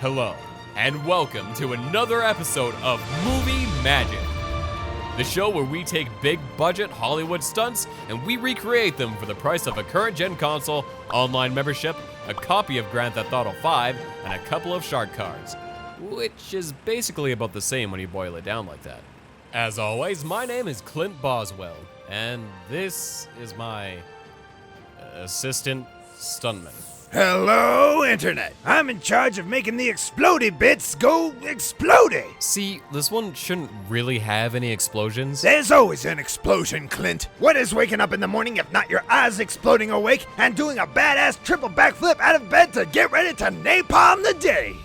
Hello, and welcome to another episode of Movie Magic, the show where we take big budget Hollywood stunts and we recreate them for the price of a current gen console, online membership, a copy of Grand Theft Auto 5, and a couple of shark cards, which is basically about the same when you boil it down like that. As always, my name is CLINT BOSWELL, and this is my assistant stuntman. Hello, Internet! I'm in charge of making the explodey bits go explodey! See, this one shouldn't really have any explosions. There's always an explosion, Clint. What is waking up in the morning if not your eyes exploding awake and doing a badass triple backflip out of bed to get ready to napalm the day?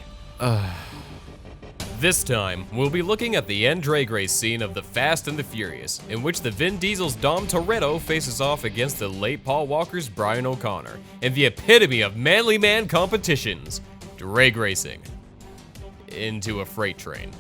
This time, we'll be looking at the end drag race scene of The Fast and the Furious, in which the Vin Diesel's Dom Toretto faces off against the late Paul Walker's Brian O'Connor, in the epitome of manly man competitions, drag racing into a freight train.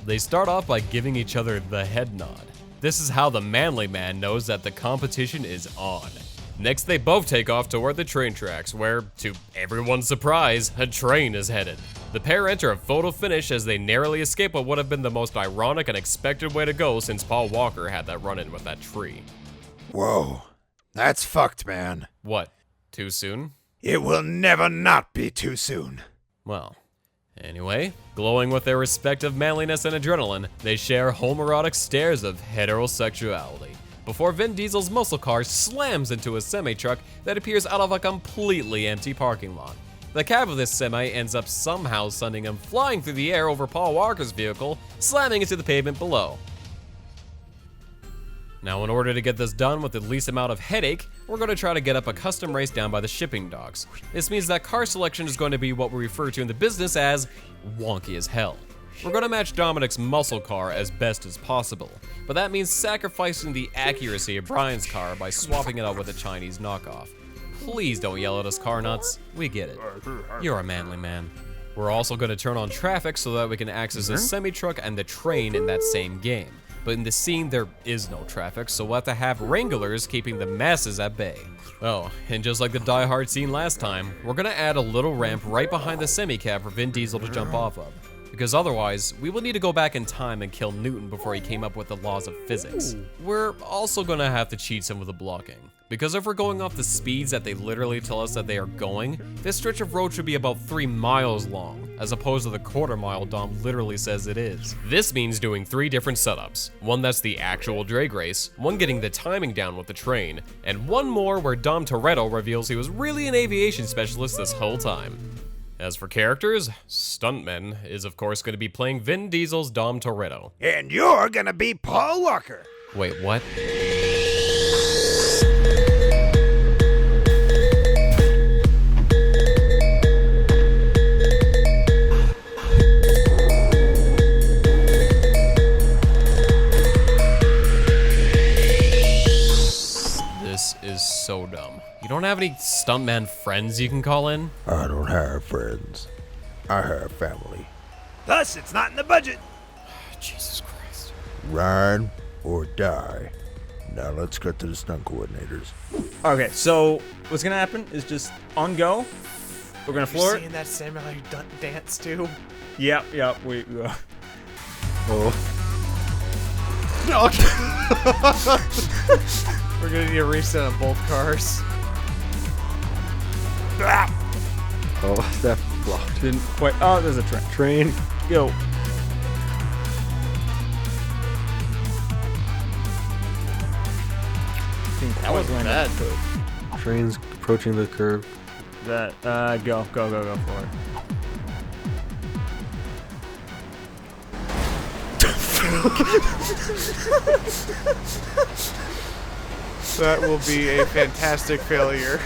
They start off by giving each other the head nod. This is how the manly man knows that the competition is on. Next, they both take off toward the train tracks, where, to everyone's surprise, a train is headed. The pair enter a photo finish as they narrowly escape what would have been the most ironic and expected way to go since Paul Walker had that run-in with that tree. Whoa, that's fucked, man. What, too soon? It will never not be too soon. Well, anyway, glowing with their respective manliness and adrenaline, they share homoerotic stares of heterosexuality, before Vin Diesel's muscle car slams into a semi-truck that appears out of a completely empty parking lot. The cab of this semi ends up somehow sending him flying through the air over Paul Walker's vehicle, slamming into the pavement below. Now, in order to get this done with the least amount of headache, we're going to try to get up a custom race down by the shipping docks. This means that car selection is going to be what we refer to in the business as wonky as hell. We're going to match Dominic's muscle car as best as possible, but that means sacrificing the accuracy of Brian's car by swapping it out with a Chinese knockoff. Please don't yell at us, car nuts. We get it. You're a manly man. We're also going to turn on traffic so that we can access a semi-truck and the train in that same game. But in the scene, there is no traffic, so we'll have to have wranglers keeping the masses at bay. Oh, and just like the Die Hard scene last time, we're going to add a little ramp right behind the semi-cab for Vin Diesel to jump off of. Because otherwise, we will need to go back in time and kill Newton before he came up with the laws of physics. We're also gonna have to cheat some of the blocking, because if we're going off the speeds that they literally tell us that they are going, this stretch of road should be about 3 miles long, as opposed to the quarter mile Dom literally says it is. This means doing 3 different setups. One that's the actual drag race, one getting the timing down with the train, and one more where Dom Toretto reveals he was really an aviation specialist this whole time. As for characters, Stuntman is of course going to be playing Vin Diesel's Dom Toretto. And you're gonna be Paul Walker. Wait, what? This is so dumb. You don't have any stuntman friends you can call in? I don't have friends. I have family. Thus, it's not in the budget. Jesus Christ. Ride or die. Now let's get to the stunt coordinators. Okay, so what's gonna happen is just on go. We're gonna floor You're it. seeing that similar dance too? Yep. Oh, We're gonna need a reset on both cars. oh, that blocked. Didn't quite. Oh, there's a train. Go. That wasn't bad. Train's approaching the curve. That. Go for it. That will be a fantastic failure.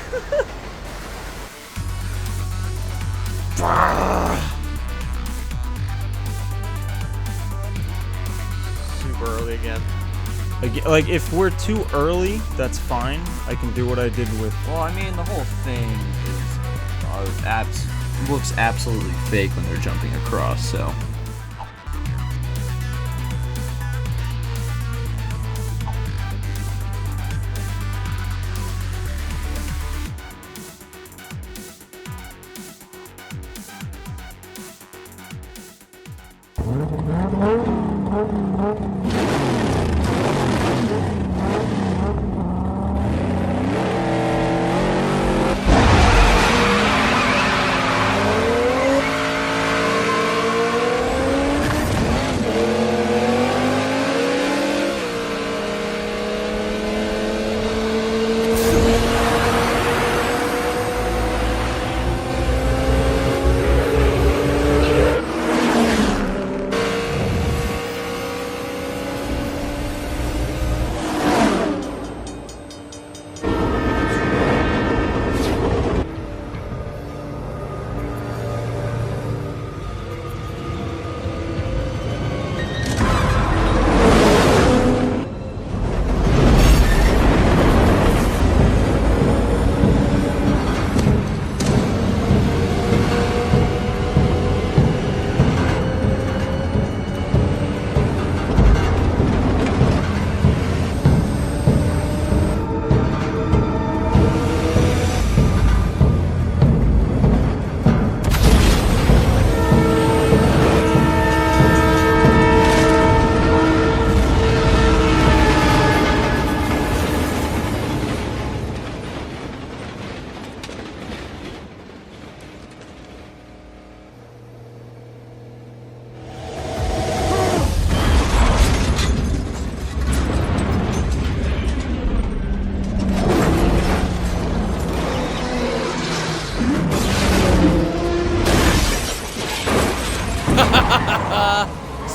Super early again. Like if we're too early, that's fine. I can do what I did with. Well, I mean, the whole thing is looks absolutely fake when they're jumping across, so.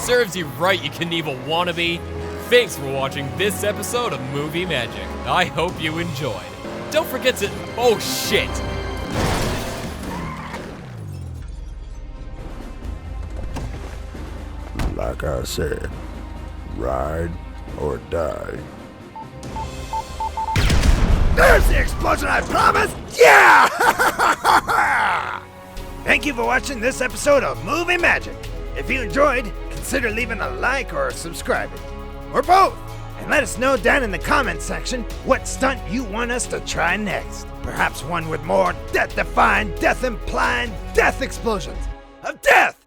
Serves you right, you Knievel wannabe. Thanks for watching this episode of Movie Magic. I hope you enjoyed. Don't forget to... Oh, shit! Like I said, ride or die. There's the explosion I promised! Yeah! Thank you for watching this episode of Movie Magic. If you enjoyed, consider leaving a like or subscribing. Or both. And let us know down in the comments section what stunt you want us to try next. Perhaps one with more death-defying, death-implying death explosions of death!